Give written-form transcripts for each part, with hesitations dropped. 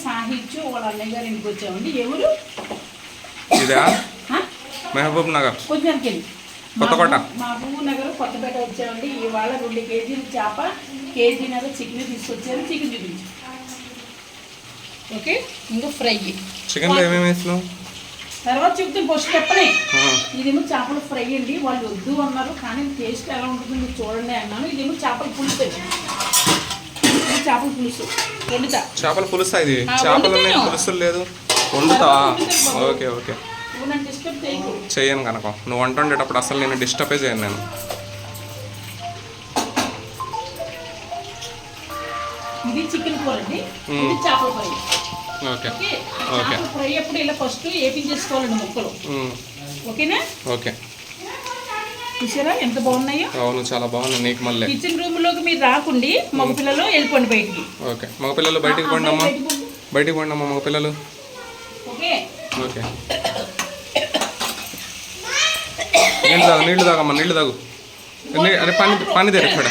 సాహిత్యం వాళ్ళ అన్నయ్య గారి ఇంటికి వచ్చామండి. ఎవరు ఇదా? మహబూబ్ నగర్ కొంచెం కొత్తకోట. మహబూబ్ నగర్ కొత్తపేట వచ్చామండి. ఇవాళ 2 కేజీలు చేప, కేజీన్నర చికెన్ తీసుకొచ్చారు. చికెన్ చూపించు. ఓకే, ఇంకా ఫ్రై. చికెన్లో ఏమేమి వేసినావు? తర్వాత చెప్తాను, ఫస్ట్ చెప్పనే. ఇదేమో చేపల ఫ్రై అండి. వాళ్ళు వద్దు అన్నారు, కానీ టేస్ట్ ఎలా ఉంటుంది మీరు చూడండి అన్నాను. ఇదేమో చేపల పులుసు అండి. చేపల పులుసు వండుతా. చేపల పులుసా? ఇది చేపలు పులుసు లేదు, వండుతావా? ఓకే ఓకే, చెయ్యను కనుక. నువ్వు వంట వండేటప్పుడు అసలు నేను డిస్టర్బే చేయను. నేను ఇది చికెన్ కూర అండి, ఇది చేపల ఫ్రై. ఓకే ఓకే, ఫ్రై అప్పుడు ఇలా ఫస్ట్ వేపించేసుకోవాలండి ముక్కలు. ఓకేనా? ఓకే. చూసారా ఎంత బాగున్నాయో? అవును, చాలా బాగున్నాయి. నీకు మళ్ళీ కిచెన్ రూమ్ లోకి మీరు రాకుండి, మగ పిల్లలు వెళ్ళిపోండి బయటికి. ఓకే, మగ పిల్లలు బయటికి పోండి అమ్మా, బయటికి పోండి అమ్మా మగ పిల్లలు. ఓకే ఓకే, నీళ్ళు తాగమ్మా, నీళ్ళు తాగు. అరే పని తెర ఇక్కడ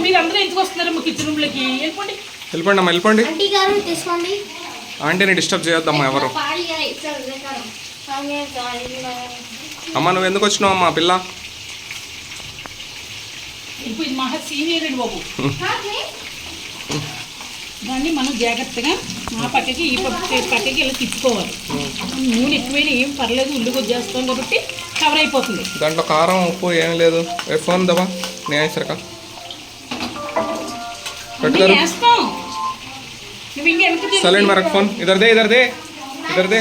మీరు అందరూ ఎందుకు వస్తున్నారమ్మా కిచెన్ రూమ్ లోకి? వెళ్ళిపోండి వెళ్ళిపోండి అమ్మా, వెళ్ళిపోండి. ఆంటీని డిస్టర్బ్ చేయొద్దమ్మా ఎవరు. అమ్మ నువ్వు ఎందుకు వచ్చినావు అమ్మా పిల్ల? ఇప్పుడు ఇది మహా సీనియర్ అండి బాబు. దాన్ని మనం జాగ్రత్తగా ఆ పక్కకి ఈ పక్కకి ఇలా తిప్పుకోవాలి. నూనె ఎక్కువైనా ఏం పర్లేదు, ఉల్లి కొద్దిస్తాం కాబట్టి కవర్ అయిపోతుంది. దాంట్లో కారం ఉప్పు ఏం లేదు. ఫోన్ దబా నేను సరికా सैलेंट में रख फोन. इधर दे इधर दे इधर दे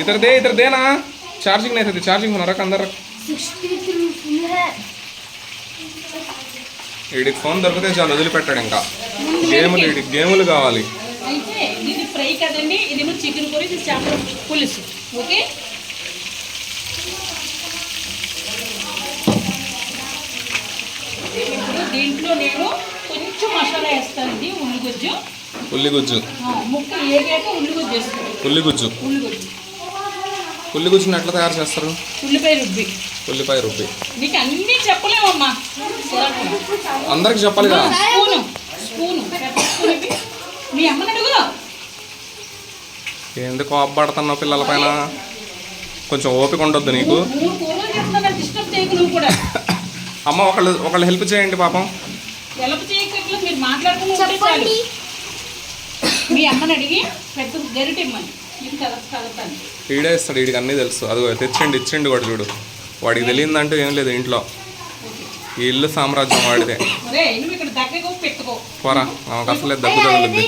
इधर दे इधर दे ना. चार्जिंग नहीं थी, चार्जिंग होना रख अंदर रख. వీడికి ఫోన్ దొరికితే చాలు వదిలిపెట్టాడు. ఇంకా గేములు కావాలి. అయితే ఇది ఫ్రై కదండి, ఇదేమో చికెన్ కూర, ఇది చేపల పులుసు. ఓకే, ఇప్పుడు దీంట్లో నేను కొంచెం మసాలా వేస్తానండి. ఉల్లిగుజ్జు ముక్కలు ఏగాక ఉల్లిగుజ్జు వేస్తాను. ఉల్లిగుజ్జుని ఎట్లా తయారు చేస్తారు? ఉల్లిపాయ రుబ్బి. నీకు అన్నీ చెప్పలేమమ్మా, అందరికి చెప్పాలి కదా. స్పూను మీ అమ్మని అడుగు. ఎందుకు అబ్బడుతున్నావు పిల్లల పైన? కొంచెం ఓపిక ఉండొద్దు నీకు. అమ్మ ఒకళ్ళు హెల్ప్ చేయండి పాపం. హెల్ప్ చేయక్కర్లేదు, మీరు మాట్లాడుకుంటే మీ అమ్మని అడిగి పెద్ద గరిటెమ్మని కలుపుతాను. ఈడే ఇస్తాడు, వీడికి అన్నీ తెలుసు. అది ఇచ్చిండు కూడా చూడు. వాడికి తెలియదంటూ ఏం లేదు ఇంట్లో. ఈ ఇల్లు సామ్రాజ్యం వాడిదే. పోరా, ఆమెకు అసలే దగ్గు తగులుద్ది.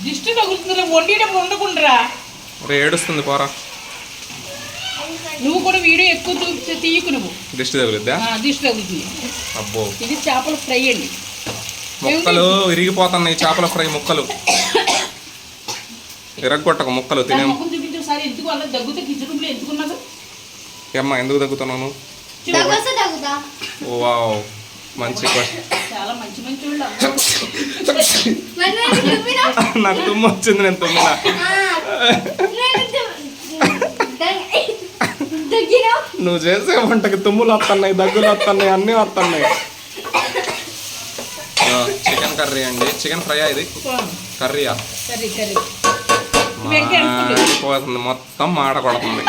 దిష్టి తగులుతుందిరా, వండిడం ఉండకుండా ఏడుస్తుంది. పోరా, నువ్వు కూడా వీడియో ఎక్కువ తీయకు. నువ్వు దిష్టి తగులుద్దా? దిష్టి తగులుతుంది. అబ్బో, ఇది చేపల ఫ్రై అండి. ముక్కలు ఇరిగిపోతున్నాయి. చేపల ఫ్రై ముక్కలు ఇరగొట్టక ముక్కలు తినే. ఏమ్మా ఎందుకు తగ్గుతున్నాను? వావ్, మంచి నాకు తుమ్ము వచ్చింది, నేను తుమ్మినా. నువ్వు చేసే వంటకి తుమ్ములు వస్తున్నాయి, దగ్గులు వస్తున్నాయి, అన్నీ వస్తున్నాయి. చికెన్ కర్రీ అండి. చికెన్ ఫ్రైయా ఇది? కర్రీయా? పోతుంది మొత్తం, మాట కొడుతుంది.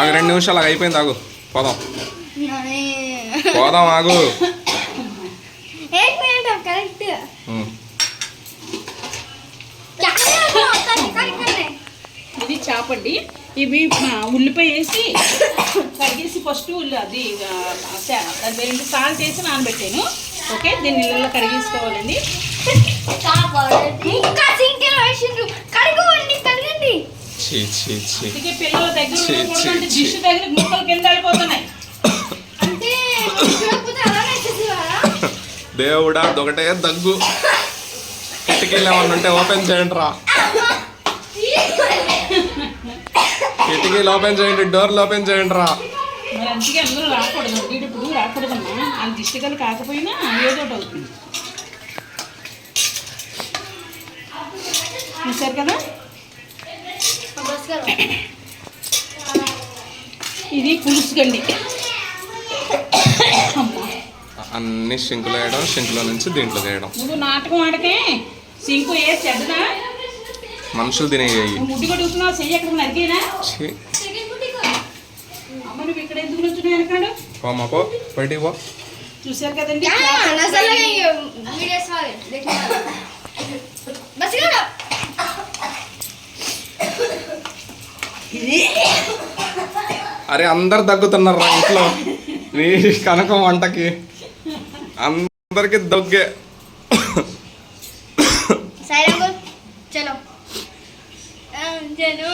2 నిమిషాలు అయిపోయింది. ఆగు, పోదాం ఆగు. ఇది చేపండి. ఇవి ఉల్లిపాయ వేసి కడిగేసి ఫస్ట్ అది దాని సాల్ట్ వేసి నానబెట్టాను. ఓకే, దీన్ని నీళ్ళలో కడిగేసుకోవాలండి. పిల్లల దగ్గర దిష్టి దగ్గర ముక్కలు కింద వెళ్ళిపోతున్నాయి. దేవుడా, అదొకటే దగ్గు. కిటికీలు ఏమన్నా ఉంటే ఓపెన్ చేయండి రా. కిటికీలు ఓపెన్ చేయండి, డోర్లు ఓపెన్ చేయండి రా. మరి అందుకే అందరూ రాకూడదు. ఇప్పుడు రాకూడదమ్మా, అది దిష్టికలు కాకపోయినా ఏదో ఒకటి అవుతుంది. చూసారు కదా, बस करो ఇది పులుసు గండి. అమ్మా, అన్ని సింకులో వేయడం, సింకులో నుంచి దీంట్లో వేయడం. నువ్వు నాటకం ఆడకే. సింకు ఏ చెడ్డనా? మనుషులు తినేయ్యాయి. నువ్వు ముడ్డు కొడుకుతున్నావు, చెయ్యి ఎక్కడ నరికేనా? అమ్మ నువ్వు ఇక్కడ ఎందుకు నుంచున్నావు వెనకాడు? పోమా పో, బయటికి పో. చూసారు కదండి, क्या नजर लगेंगे वीडियोस वाले देखने वाले बस करो అరే అందరు దగ్గుతున్నారు రా ఇంట్లో నీ కనకం వంటకి, అందరికి దగ్గే. साइड चलो चलो